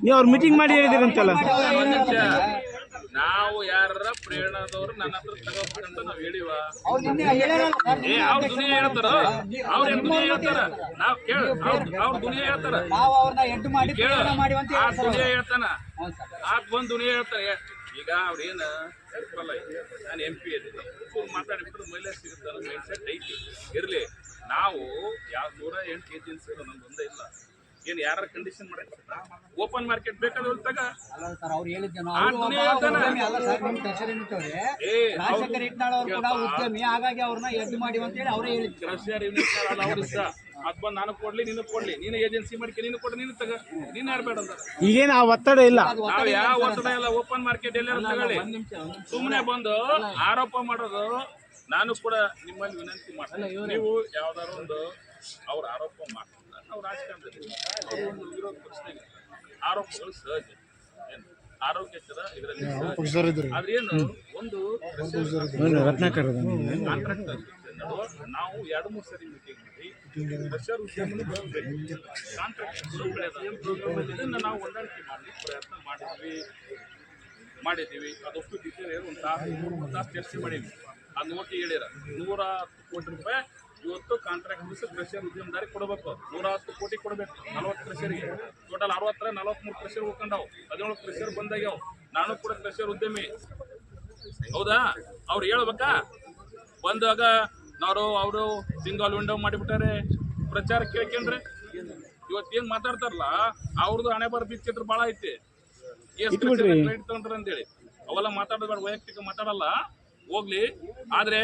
ನೀವು ಅವ್ರು ಮೀಟಿಂಗ್ ಮಾಡಿ ಹೇಳಿದಿರಂತಲ್ಲ. ನಾವು ಯಾರ ಪ್ರೇರಣಾದವ್ರು ನನ್ನ ಹತ್ರ ತಗೋಬೇಕಂತ ನಾವ್ ಹೇಳಿವ. ಅವ್ರ ದುನಿಯಾ ಹೇಳ್ತಾರ, ಅವ್ರ ದುನಿಯಾ ಹೇಳ್ತಾರ, ನಾವ್ ಕೇಳ ಅವ್ರ ದುನಿಯಾ ಹೇಳ್ತಾರ, ಕೇಳ ಆ ದುನಿಯಾ ಹೇಳ್ತಾನ, ಆತ್ ಬಂದ್ ದುನಿಯಾ ಹೇಳ್ತಾರೆ. ಈಗ ಅವ್ರೇನ ಸಿಂಪಲ್ ಐತಿ, ನಾನು MP ಇದ್ದೀನಿ, ಮಾತಾಡಿಬಿಟ್ರೆ ಮೈಲೇಜ್ ಸಿಗುತ್ತೆ ಅನ್ನೋ ಮೈಂಡ್ ಸೆಟ್ ಐತಿ. ಇರ್ಲಿ, ನಾವು ಯಾವ 108 ಏಜೆನ್ಸಿ ಇರೋ ನಮ್ದು ಒಂದೇ ಇಲ್ಲ. ಏನ್ ಯಾರ ಕಂಡೀಷನ್ ಮಾಡಕ್ಕೆ ಓಪನ್ ಮಾರ್ಕೆಟ್ ಬೇಕಾದ್ರೆ ತಗ ಅದ್ ಬಂದ್ ನಾನು ಕೊಡ್ಲಿ, ನೀನು ಕೊಡ್ಲಿ, ನೀನು ಏಜೆನ್ಸಿ ಮಾಡ್ಕೆ, ನೀನು ಕೊಡ್ಲಿ, ನೀನು ತಗ, ನೀನ್ ಯಾರು ಬೇಡ ಅಂತ ಈಗೇನು ಆ ಒತ್ತಡ ಇಲ್ಲ. ನಾವ್ ಯಾವ ಒತ್ತಡ ಇಲ್ಲ. ಓಪನ್ ಮಾರ್ಕೆಟ್ ಎಲ್ಲಾರು ತಗೊಳ್ಳಿ. ಸುಮ್ಮನೆ ಬಂದು ಆರೋಪ ಮಾಡೋದು, ನಾನು ಕೂಡ ನಿಮ್ಮಲ್ಲಿ ವಿನಂತಿ ಮಾಡ್ತೀನಿ, ನೀವು ಯಾವ್ದಾರು ಒಂದು ಅವ್ರ ಆರೋಪ ಮಾಡ್ತಾರೆ, ನಾವು ರಾಜಕಾರಣದಲ್ಲಿ ಅವರು ಒಂದು ವಿರೋಧ ಪ್ರಶ್ನೆ, ಆರೋಪಗಳು ಸಹಜ, ಏನು ಆರೋಗ್ಯಕರ ಇದರಲ್ಲಿ ಆದ್ರೆ ಏನು ಒಂದು ಕಾಂಟ್ರಾಕ್ಟ್ ನಡುವ ನಾವು 2-3 ಸರಿ ಮೀಟಿಂಗ್ ಮಾಡಿ ಪ್ರೆಷರ್ ಉದ್ಯಮವನ್ನು ಬೆಳೆಸಬೇಕು, ಕಾಂಟ್ರಾಕ್ಟ್ ಇದನ್ನ ನಾವು ಹೊಂದಾಣಿಕೆ ಮಾಡಲಿಕ್ಕೆ ಪ್ರಯತ್ನ ಮಾಡಿದ್ದೀವಿ. ಅದಷ್ಟು ದಿವಸ ಒಂದು ತಾಸು ಚರ್ಚೆ ಮಾಡೀವಿ. ಅದು ನೋಡಿ ಹೇಳಿರ 110 ಕೋಟಿ ರೂಪಾಯಿ ಇವತ್ತು ಕಾಂಟ್ರಾಕ್ಟ್ ಪ್ರೆಷರ್ ಉದ್ಯಮದಾರಿ ಕೊಡಬೇಕು. 110 ಕೋಟಿ ಕೊಡಬೇಕು 40 ಪ್ರೆಷರ್ಗೆ. ಟೋಟಲ್ 43 ಪ್ರೆಷರ್ ಹೋಗ್ಕೊಂಡವು, 17 ಪ್ರೆಷರ್ ಬಂದಾಗ್ಯಾವ. ನಾನು ಕೂಡ ಪ್ರೆಷರ್ ಉದ್ಯಮಿ, ಹೌದಾ? ಅವ್ರು ಹೇಳ್ಬೇಕಾ? ಬಂದಾಗ ಅವರು ಸಿಂಗಲ್ ವಿಂಡೋ ಮಾಡಿಬಿಟ್ಟಾರೆ, ಪ್ರಚಾರ ಕೇಳ್ಕೊಂಡ್ರೆ ಇವತ್ತೇನ್ ಮಾತಾಡ್ತಾರಲ್ಲ ಅವ್ರದ್ದು ಹಣೆ ಬರ ಬಿಚ್ಚಿಟ್ರೆ ಭಾಳ ಐತಿ. ಕ್ರೆಡಿಟ್ ತಗೊಂಡ್ರ ಅಂತೇಳಿ ಅವೆಲ್ಲ ಮಾತಾಡೋದು ಬೇಡ, ವೈಯಕ್ತಿಕ ಮಾತಾಡಲ್ಲ, ಹೋಗ್ಲಿ. ಆದ್ರೆ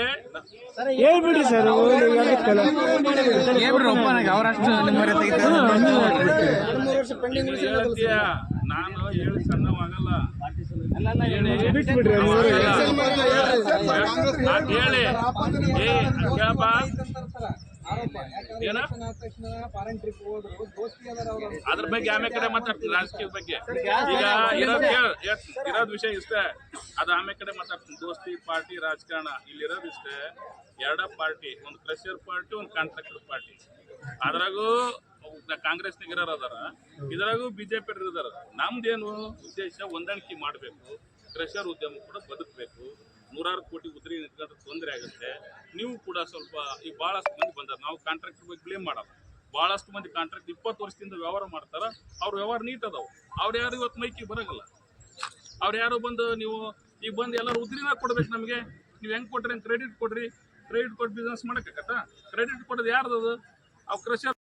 ಹೇಳ್ಬಿಡ್ರಿ ಸರ್, ನಾನು ಹೇಳಿ ಸಣ್ಣವಾಗಲ್ಲ, ಹೇಳಿ ಕೇಳಪ್ಪ. ಅದ್ರ ಬಗ್ಗೆ ಆಮೇಲೆ ಕಡೆ ಮಾತಾಡ್ತೀನಿ, ರಾಜಕೀಯದ ಬಗ್ಗೆ. ಈಗ ಇರೋದ್ ವಿಷಯ ಇಷ್ಟೇ, ಅದು ಆಮೇಲೆ ಕಡೆ ಮಾತಾಡ್ತೀನಿ. ದೋಸ್ತಿ, ಪಾರ್ಟಿ, ರಾಜಕಾರಣ ಇಲ್ಲಿರೋದು ಇಷ್ಟೇ. 2 ಪಾರ್ಟಿ, ಒಂದು ಕ್ರಷರ್ ಪಾರ್ಟಿ, ಒಂದು ಕಾಂಟ್ರಾಕ್ಟರ್ ಪಾರ್ಟಿ. ಅದ್ರಾಗೂ ಕಾಂಗ್ರೆಸ್ನಾಗ ಇರೋರು ಅದಾರ, ಇದ್ರಾಗೂ BJP ಇದಾರ. ನಮ್ದೇನು ಉದ್ದೇಶ, ಹೊಂದಾಣಿಕೆ ಮಾಡಬೇಕು, ಕ್ರಷರ್ ಉದ್ಯಮ ಕೂಡ ಬದುಕಬೇಕು. 100 ಕೋಟಿ ಉದ್ರಿ ನಿಂತ್ಕೊಂಡ್ರೆ ತೊಂದರೆ ಆಗುತ್ತೆ. ನೀವು ಕೂಡ ಸ್ವಲ್ಪ, ಈಗ ಭಾಳಷ್ಟು ಮಂದಿ ಬಂದಾರ, ನಾವು ಕಾಂಟ್ರಾಕ್ಟರ್ ಬಗ್ಗೆ ಬ್ಲೇಮ್ ಮಾಡಲ್ಲ. ಭಾಳಷ್ಟು ಮಂದಿ ಕಾಂಟ್ರಾಕ್ಟ್ 20 ವರ್ಷದಿಂದ ವ್ಯವಹಾರ ಮಾಡ್ತಾರ, ಅವ್ರ ವ್ಯವಹಾರ ನೀಟ್ ಅದಾವು. ಅವ್ರು ಯಾರು ಇವತ್ತು ಮೈಕಿಗೆ ಬರೋಲ್ಲ. ಅವ್ರು ಯಾರು ಬಂದು ನೀವು ಈಗ ಬಂದು ಎಲ್ಲರೂ ಉದ್ರಿನ ಕೊಡ್ಬೇಕು ನಮಗೆ, ನೀವು ಹೆಂಗೆ ಕೊಟ್ರಿ, ಕ್ರೆಡಿಟ್ ಕೊಡ್ರಿ, ಕ್ರೆಡಿಟ್ ಕೊಟ್ಟು ಬಿಸ್ನೆಸ್ ಮಾಡೋಕ್ಕಾಗತ್ತಾ? ಕ್ರೆಡಿಟ್ ಕೊಡೋದು ಯಾರ್ದದು? ಅವು ಕ್ರಷರ್